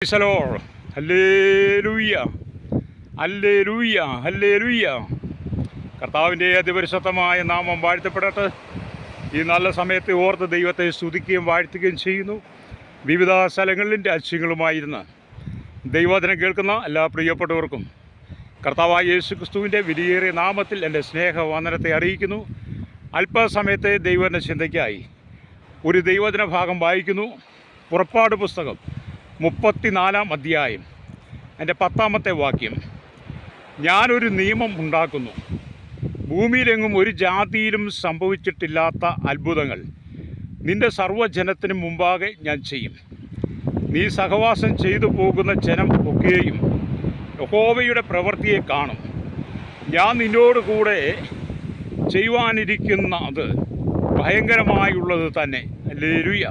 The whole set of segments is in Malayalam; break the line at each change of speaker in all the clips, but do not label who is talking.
Praise the Lord. Hallelujah, hallelujah, hallelujah. കർത്താവിൻ്റെ അതിപരിശുദ്ധമായ നാമം വാഴ്ത്തപ്പെടട്ടെ. ഈ നല്ല സമയത്തെ ഓർത്ത് ദൈവത്തെ സ്തുതിക്കുകയും വാഴ്ത്തുകയും ചെയ്യുന്നു. വിവിധ സ്ഥലങ്ങളിലും രാജ്യങ്ങളുമായിരുന്ന് ദൈവവചനം കേൾക്കുന്ന എല്ലാ പ്രിയപ്പെട്ടവർക്കും കർത്താവായ യേശുക്രിസ്തുവിൻ്റെ വിലയേറിയ നാമത്തിൽ എൻ്റെ സ്നേഹവന്ദനത്തെ അറിയിക്കുന്നു. അല്പസമയത്തെ ദൈവവചന ചിന്തയ്ക്കായി ഒരു ദൈവവചന ഭാഗം വായിക്കുന്നു. പുറപ്പാട് പുസ്തകം 34-ാം അധ്യായം എൻ്റെ 10-ാമത്തെ വാക്യം. ഞാനൊരു നിയമം ഉണ്ടാക്കുന്നു, ഭൂമിയിലെങ്ങും ഒരു ജാതിയിലും സംഭവിച്ചിട്ടില്ലാത്ത അത്ഭുതങ്ങൾ നിന്റെ സർവ്വജനത്തിനും മുമ്പാകെ ഞാൻ ചെയ്യും. നീ സഹവാസം ചെയ്തു പോകുന്ന ജനം ഒക്കെയും യഹോവയുടെ പ്രവൃത്തിയെ കാണും. ഞാൻ നിന്നോട് കൂടെ ചെയ്യുവാനിരിക്കുന്നത് ഭയങ്കരമായുള്ളത് തന്നെ. ഹല്ലേലൂയ.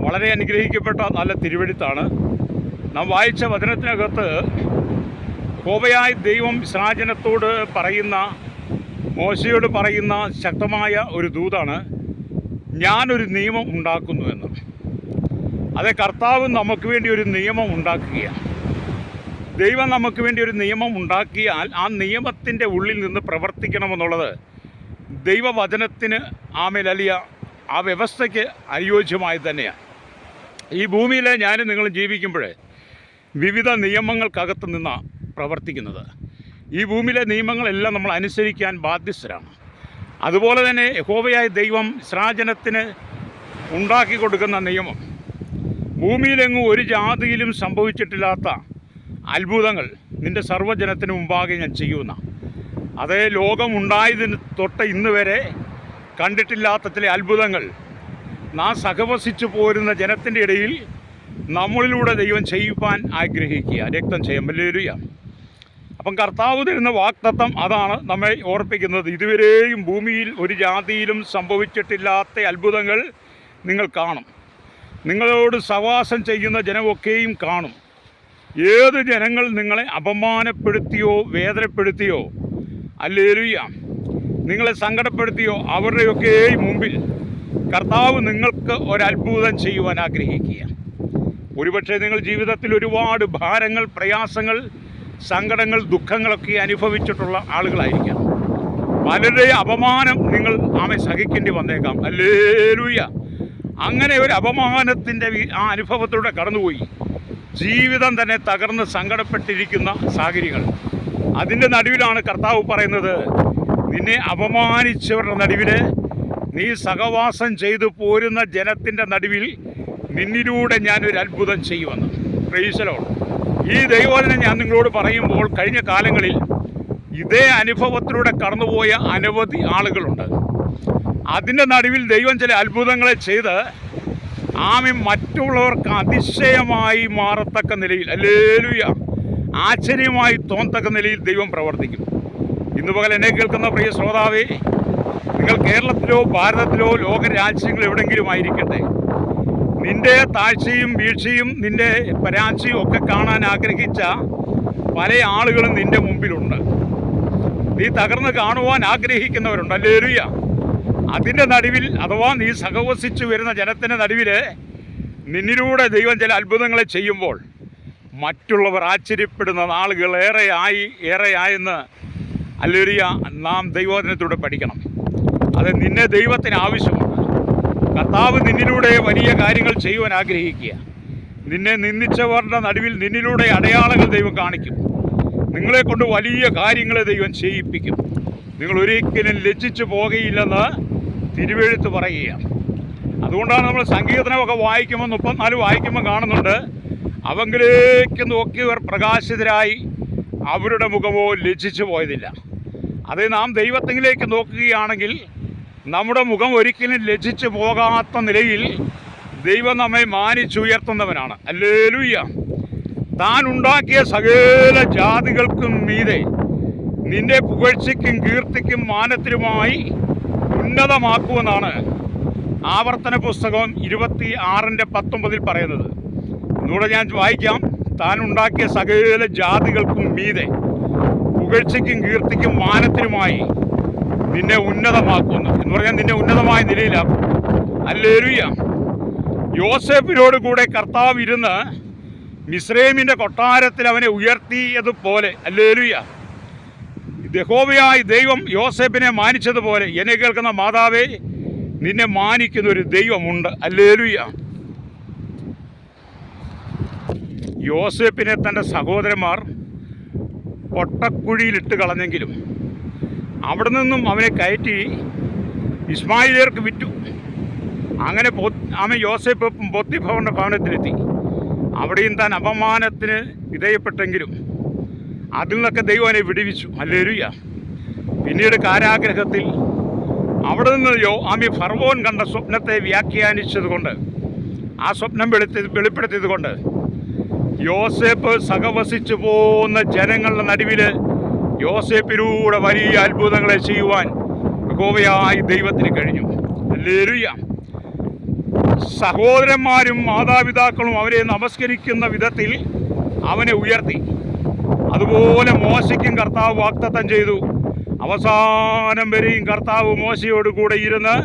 വളരെ അനുഗ്രഹിക്കപ്പെട്ട നല്ല തിരുവെഴുത്താണ്. നാം വായിച്ച വചനത്തിനകത്ത് യഹോവയായ ദൈവം ഇസ്രായേലിനത്തോട് പറയുന്ന, മോശയോട് പറയുന്ന ശക്തമായ ഒരു ദൂതാണ്, ഞാനൊരു നിയമം ഉണ്ടാക്കുന്നു എന്ന്. അതെ, കർത്താവ് നമുക്ക് വേണ്ടി ഒരു നിയമം ഉണ്ടാക്കുകയാണ്. ദൈവം നമുക്ക് വേണ്ടി ഒരു നിയമം ഉണ്ടാക്കിയാൽ ആ നിയമത്തിൻ്റെ ഉള്ളിൽ നിന്ന് പ്രവർത്തിക്കണമെന്നുള്ളത് ദൈവവചനത്തിന് ആമേലലിയ ആ വ്യവസ്ഥയ്ക്ക് അനുയോജ്യമായി തന്നെയാണ്. ഈ ഭൂമിയിൽ ഞാനും നിങ്ങളും ജീവിക്കുമ്പോൾ വിവിധ നിയമങ്ങൾക്കകത്ത് നിന്നാണ് പ്രവർത്തിക്കുന്നത്. ഈ ഭൂമിയിലെ നിയമങ്ങളെല്ലാം നമ്മൾ അനുസരിക്കാൻ ബാധ്യസ്ഥരാണ്. അതുപോലെ തന്നെ യഹോവയായ ദൈവം ഇസ്രായേലിന് ഉണ്ടാക്കി കൊടുക്കുന്ന നിയമം, ഭൂമിയിലെങ്ങും ഒരു ജാതിയിലും സംഭവിച്ചിട്ടില്ലാത്ത അത്ഭുതങ്ങൾ നിൻ്റെ സർവ്വജനത്തിന് മുമ്പാകെ ഞാൻ ചെയ്യുന്ന. അതേ, ലോകമുണ്ടായതിന് തൊട്ട് ഇന്ന് വരെ കണ്ടിട്ടില്ലാത്ത ചില അത്ഭുതങ്ങൾ നാം സഹവസിച്ചു പോരുന്ന ജനത്തിൻ്റെ ഇടയിൽ നമ്മളിലൂടെ ദൈവം ചെയ്യുവാൻ ആഗ്രഹിക്കുക. രക്തം ചെയ്യാൻ ഹല്ലേലൂയ. അപ്പം കർത്താവ് തരുന്ന വാഗ്ദത്തം അതാണ് നമ്മെ ഓർപ്പിക്കുന്നത്. ഇതുവരെയും ഭൂമിയിൽ ഒരു ജാതിയിലും സംഭവിച്ചിട്ടില്ലാത്ത അത്ഭുതങ്ങൾ നിങ്ങൾ കാണും. നിങ്ങളോട് സഹവാസം ചെയ്യുന്ന ജനമൊക്കെയും കാണും. ഏത് ജനങ്ങൾ നിങ്ങളെ അപമാനപ്പെടുത്തിയോ വേദനപ്പെടുത്തിയോ, ഹല്ലേലൂയ, നിങ്ങളെ സങ്കടപ്പെടുത്തിയോ അവരുടെയൊക്കെ മുമ്പിൽ കർത്താവ് നിങ്ങൾക്ക് ഒരത്ഭുതം ചെയ്യുവാൻ ആഗ്രഹിക്കുക. ഒരുപക്ഷെ നിങ്ങൾ ജീവിതത്തിൽ ഒരുപാട് ഭാരങ്ങൾ, പ്രയാസങ്ങൾ, സങ്കടങ്ങൾ, ദുഃഖങ്ങളൊക്കെ അനുഭവിച്ചിട്ടുള്ള ആളുകളായിരിക്കാം. പലരുടെ അപമാനം നിങ്ങൾ സഹിക്കേണ്ടി വന്നേക്കാം. ഹല്ലേലൂയ. അങ്ങനെ ഒരു അപമാനത്തിൻ്റെ ആ അനുഭവത്തിലൂടെ കടന്നുപോയി ജീവിതം തന്നെ തകർന്ന് സങ്കടപ്പെട്ടിരിക്കുന്ന സാഹചര്യങ്ങൾ. അതിൻ്റെ നടുവിലാണ് കർത്താവ് പറയുന്നത്, നിന്നെ അപമാനിച്ചവരുടെ നടുവിൽ, നീ സഹവാസം ചെയ്തു പോരുന്ന ജനത്തിൻ്റെ നടുവിൽ നിന്നിലൂടെ ഞാനൊരു അത്ഭുതം ചെയ്യുമെന്ന്. Praise the Lord. ഈ ദൈവവചനം ഞാൻ നിങ്ങളോട് പറയുമ്പോൾ കഴിഞ്ഞ കാലങ്ങളിൽ ഇതേ അനുഭവത്തിലൂടെ കടന്നുപോയ അനവധി ആളുകളുണ്ട്. അതിൻ്റെ നടുവിൽ ദൈവം ചില അത്ഭുതങ്ങളെ ചെയ്ത് മറ്റുള്ളവർക്ക് അതിശയമായി മാറത്തക്ക നിലയിൽ, ഹല്ലേലൂയ, ആശ്ചര്യമായി തോന്നത്തക്ക നിലയിൽ ദൈവം പ്രവർത്തിക്കും. ഇന്ന് പകൽ എന്നെ കേൾക്കുന്ന പ്രിയ ശ്രോതാവേ, നിങ്ങൾ കേരളത്തിലോ ഭാരതത്തിലോ ലോകരാജ്യങ്ങൾ എവിടെയെങ്കിലും ആയിരിക്കട്ടെ, നിൻ്റെ താഴ്ചയും വീഴ്ചയും നിൻ്റെ പരാജയവും ഒക്കെ കാണാൻ ആഗ്രഹിച്ച പല ആളുകളും നിൻ്റെ മുമ്പിലുണ്ട്. നീ തകർന്ന് കാണുവാൻ ആഗ്രഹിക്കുന്നവരുണ്ട്. ഹല്ലേലൂയ. അതിൻ്റെ നടുവിൽ, അഥവാ നീ സഹവസിച്ചു വരുന്ന ജനത്തിൻ്റെ നടുവിൽ നിന്നിലൂടെ ദൈവം ചില അത്ഭുതങ്ങളെ ചെയ്യുമ്പോൾ മറ്റുള്ളവർ ആശ്ചര്യപ്പെടുന്ന നാളുകൾ ഏറെയായെന്ന് ഹല്ലേലൂയ നാം ദൈവവചനത്തിലൂടെ പഠിക്കണം. അത് നിന്നെ ദൈവത്തിന് ആവശ്യമാണ്. കർത്താവ് നിന്നിലൂടെ വലിയ കാര്യങ്ങൾ ചെയ്യുവാൻ ആഗ്രഹിക്കുക. നിന്നെ നിന്ദിച്ചവരുടെ നടുവിൽ നിന്നിലൂടെ അടയാളങ്ങൾ ദൈവം കാണിക്കും. നിങ്ങളെ കൊണ്ട് വലിയ കാര്യങ്ങളെ ദൈവം ചെയ്യിപ്പിക്കും. നിങ്ങൾ ഒരിക്കലും ലജ്ജിച്ചു പോകുകയില്ലെന്ന് തിരുവെഴുത്ത് പറയുകയാണ്. അതുകൊണ്ടാണ് നമ്മൾ സങ്കീർത്തനമൊക്കെ വായിക്കുമ്പോൾ 34 വായിക്കുമ്പോൾ കാണുന്നുണ്ട്, അവങ്കിലേക്ക് നോക്കിയവർ പ്രകാശിതരായി, അവരുടെ മുഖമോ ലജ്ജിച്ചു പോയതില്ല. അത് നാം ദൈവത്തിലേക്ക് നോക്കുകയാണെങ്കിൽ നമ്മുടെ മുഖം ഒരിക്കലും ലജ്ജിച്ചു പോകാത്ത നിലയിൽ ദൈവം നമ്മെ മാനിച്ചുയർത്തുന്നവനാണ്. ഹല്ലേലൂയ. താൻ ഉണ്ടാക്കിയ സകല ജാതികൾക്കും മീതെ നിന്റെ പുകഴ്ചയ്ക്കും കീർത്തിക്കും മാനത്തിനുമായി ഉന്നതമാക്കുമെന്നാണ് ആവർത്തന പുസ്തകം 26:19 പറയുന്നത്. ഒന്നുകൂടെ ഞാൻ വായിക്കാം. താൻ ഉണ്ടാക്കിയ സകല ജാതികൾക്കും മീതെ പുകഴ്ചയ്ക്കും കീർത്തിക്കും മാനത്തിനുമായി നിന്നെ ഉന്നതമാക്കുന്നു എന്ന് പറഞ്ഞാൽ നിന്നെ ഉന്നതമായ നിലയിലാക്കും. ഹല്ലേലൂയ. യോസേഫിനോട് കൂടെ കർത്താവ് ഇരുന്ന് മിസ്രൈമിൻ്റെ കൊട്ടാരത്തിൽ അവനെ ഉയർത്തിയതുപോലെ, ഹല്ലേലൂയ, യഹോവയായ ദൈവം യോസേപ്പിനെ മാനിച്ചതുപോലെ എന്നെ കേൾക്കുന്ന മാതാവേ, നിന്നെ മാനിക്കുന്ന ഒരു ദൈവമുണ്ട്. ഹല്ലേലൂയ. യോസേപ്പിനെ തൻ്റെ സഹോദരന്മാർ പൊട്ടക്കുഴിയിലിട്ട് കളഞ്ഞെങ്കിലും അവിടെ നിന്നും അവനെ കയറ്റി ഇസ്മായിലിയർക്ക് വിറ്റു. അങ്ങനെ അവൻ യോസേപ്പ് പൊത്തിഫറിന്റെ ഭവനത്തിലെത്തി. അവിടെയും താൻ അപമാനത്തിന് വിധേയപ്പെട്ടെങ്കിലും അതിൽ നിന്നൊക്കെ ദൈവം അവനെ വിടുവിച്ചു. ഹല്ലേലൂയ. പിന്നീട് കാരാഗ്രഹത്തിൽ അവിടെ നിന്ന് ഫറവോൻ കണ്ട സ്വപ്നത്തെ വ്യാഖ്യാനിച്ചതുകൊണ്ട്, ആ സ്വപ്നം വെളിപ്പെടുത്തിയത് കൊണ്ട് യോസേപ്പ് സഹവസിച്ചു പോകുന്ന ജനങ്ങളുടെ നടുവിൽ യോസേപ്പിലൂടെ വലിയ അത്ഭുതങ്ങളെ ചെയ്യുവാൻ യഹോവയായ ദൈവത്തിന് കഴിഞ്ഞു. ഹല്ലേലൂയ. സഹോദരന്മാരും മാതാപിതാക്കളും അവരെ നമസ്കരിക്കുന്ന വിധത്തിൽ അവനെ ഉയർത്തി. അതുപോലെ മോശയ്ക്കും കർത്താവ് വാഗ്ദത്തം ചെയ്തു. അവസാനം വരെയും കർത്താവ് മോശയോട് കൂടെ ഇരുന്ന്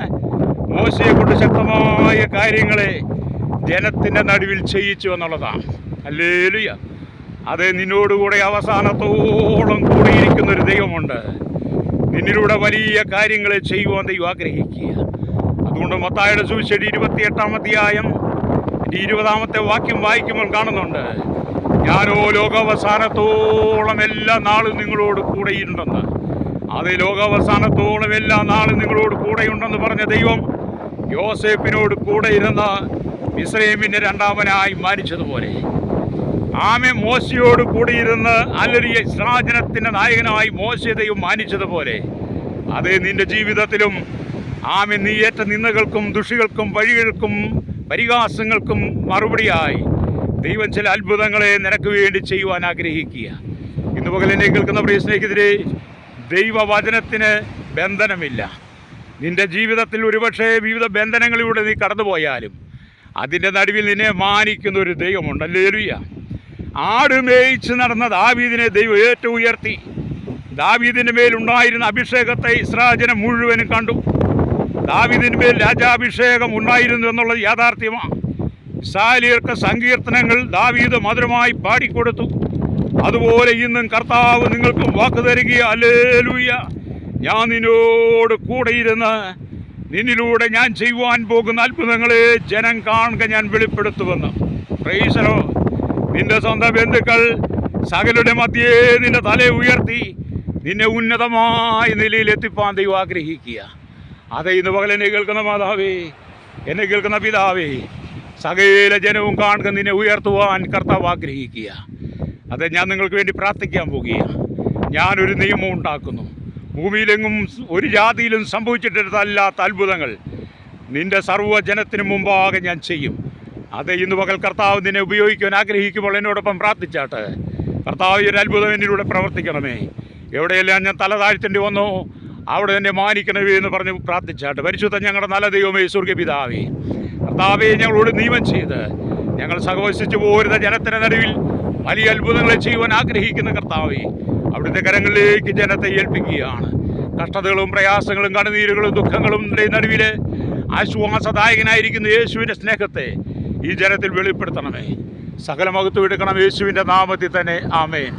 മോശയെ കൊണ്ട് ശക്തമായ കാര്യങ്ങളെ ജനത്തിൻ്റെ നടുവിൽ ചെയ്യിച്ചു എന്നുള്ളതാണ്. ഹല്ലേലൂയ. അത് നിന്നോടുകൂടെ അവസാനത്തോളം കൂടെയിരിക്കുന്നൊരു ദൈവമുണ്ട്. നിന്നിലൂടെ വലിയ കാര്യങ്ങളെ ചെയ്യുവാൻ ദൈവം ആഗ്രഹിക്കുക. അതുകൊണ്ട് മത്തായിയുടെ സുവിശേഷം 28-ാം അധ്യായം 20-ാമത്തെ വാക്യം വായിക്കുമ്പോൾ കാണുന്നുണ്ട്, ഞാനോ ലോകാവസാനത്തോളം എല്ലാ നാളും നിങ്ങളോട് കൂടെയുണ്ടെന്ന്. അത് ലോകാവസാനത്തോളം എല്ലാ നാളും നിങ്ങളോട് കൂടെയുണ്ടെന്ന് പറഞ്ഞ ദൈവം യോസേപ്പിനോട് കൂടെ ഇരുന്ന് മിസ്രൈമിനെ രണ്ടാമനായി മാനിച്ചതുപോലെ, ആമെ മോശയോട് കൂടിയിരുന്ന് ഹല്ലേലൂയ ഇസ്രായേലിന്റെ നായകനായി മോശയെ ദൈവം മാനിച്ചതുപോലെ, അതേ നിന്റെ ജീവിതത്തിലും ആമെ നീ ഏറ്റ നിന്ദകൾക്കും ദുഷികൾക്കും വഴികൾക്കും പരിഹാസങ്ങൾക്കും മറുപടിയായി ദൈവം ചില അത്ഭുതങ്ങളെ നിനക്ക് വേണ്ടി ചെയ്യുവാൻ ആഗ്രഹിക്കുക. ഇന്ന് പകൽ എന്നെ കേൾക്കുന്ന പ്രിയ സ്നേഹിതരെ, ദൈവവചനത്തിന് ബന്ധനമില്ല. നിന്റെ ജീവിതത്തിൽ ഒരുപക്ഷെ വിവിധ ബന്ധനങ്ങളിലൂടെ നീ കടന്നുപോയാലും അതിൻ്റെ നടുവിൽ നിന്നെ മാനിക്കുന്ന ഒരു ദൈവമുണ്ട്. ഹല്ലേലൂയ. ആട് മേയിച്ച് നടന്ന ദാവീദിനെ ദൈവം ഏറ്റവും ഉയർത്തി. ദാവീദിൻ്റെ മേലുണ്ടായിരുന്ന അഭിഷേകത്തെ ഇസ്രായേൽ മുഴുവനും കണ്ടു. ദാവീദിൻ്റെ മേൽ രാജാഭിഷേകം ഉണ്ടായിരുന്നു എന്നുള്ളത് യാഥാർത്ഥ്യമാണ്. ഇസ്രായേലിയർക്ക് സങ്കീർത്തനങ്ങൾ ദാവീദ് മധുരമായി പാടിക്കൊടുത്തു. അതുപോലെ ഇന്നും കർത്താവ് നിങ്ങൾക്കും വാക്ക് തരിക. ഹല്ലേലൂയ. ഞാൻ നിന്നോട് കൂടെയിരുന്ന് നിന്നിലൂടെ ഞാൻ ചെയ്യുവാൻ പോകുന്ന അത്ഭുതങ്ങളെ ജനം കാണുക ഞാൻ വെളിപ്പെടുത്തുമെന്ന്. Praise the Lord. നിന്റെ സ്വന്തം ബന്ധുക്കൾ സകലരുടെ മധ്യേ നിന്റെ തലയെ ഉയർത്തി നിന്നെ ഉന്നതമായ നിലയിൽ എത്തിപ്പാൻ ദൈവം ആഗ്രഹിക്കുക. അതെ, ഇന്ന് പകൽ എന്നെ കേൾക്കുന്ന മാതാവേ, എന്നെ കേൾക്കുന്ന പിതാവേ, സകല ജനവും കാണുക നിന്നെ ഉയർത്തുവാൻ കർത്താവ് ആഗ്രഹിക്കുക. അതെ, ഞാൻ നിങ്ങൾക്ക് വേണ്ടി പ്രാർത്ഥിക്കാൻ പോകുകയാണ്. ഞാനൊരു നിയമം ഉണ്ടാക്കുന്നു. ഭൂമിയിലെങ്ങും ഒരു ജാതിയിലും സംഭവിച്ചിട്ടില്ലാത്ത അത്ഭുതങ്ങൾ നിന്റെ സർവ്വജനത്തിന് മുമ്പാകെ ഞാൻ ചെയ്യും. അതെ, ഇന്ന് പകൽ കർത്താവ് നിന്നെ ഉപയോഗിക്കുവാൻ ആഗ്രഹിക്കുമ്പോൾ എന്നോടൊപ്പം പ്രാർത്ഥിച്ചാട്ടെ. കർത്താവ് ഒരു അത്ഭുതം എന്നിലൂടെ പ്രവർത്തിക്കണമേ. എവിടെയെല്ലാം ഞാൻ തല താഴ്ത്തേണ്ടി വന്നോ അവിടെ എന്നെ മാനിക്കണമേ എന്ന് പറഞ്ഞ് പ്രാർത്ഥിച്ചാട്ടെ. പരിശുദ്ധ ഞങ്ങളുടെ നല്ല ദൈവമേ, സ്വർഗ്ഗപിതാവേ, കർത്താവെ ഞങ്ങളോട് നിയമം ചെയ്ത് ഞങ്ങൾ സഹവസിച്ചു പോരുന്ന ജനത്തിൻ്റെ നടുവിൽ വലിയ അത്ഭുതങ്ങളെ ചെയ്യുവാൻ ആഗ്രഹിക്കുന്ന കർത്താവെ, അവിടുത്തെ കരങ്ങളിലേക്ക് ജനത്തെ ഏൽപ്പിക്കുകയാണ്. കഷ്ടതകളും പ്രയാസങ്ങളും കണ്ണുനീരുകളും ദുഃഖങ്ങളും നടുവിൽ ആശ്വാസദായകനായിരിക്കുന്ന യേശുവിൻ്റെ സ്നേഹത്തെ ഈ ജനത്തിൽ വെളിപ്പെടുത്തണമേ. സകല മഹത്വം എടുക്കണം യേശുവിൻ്റെ നാമത്തിൽ തന്നെ. ആമേൻ.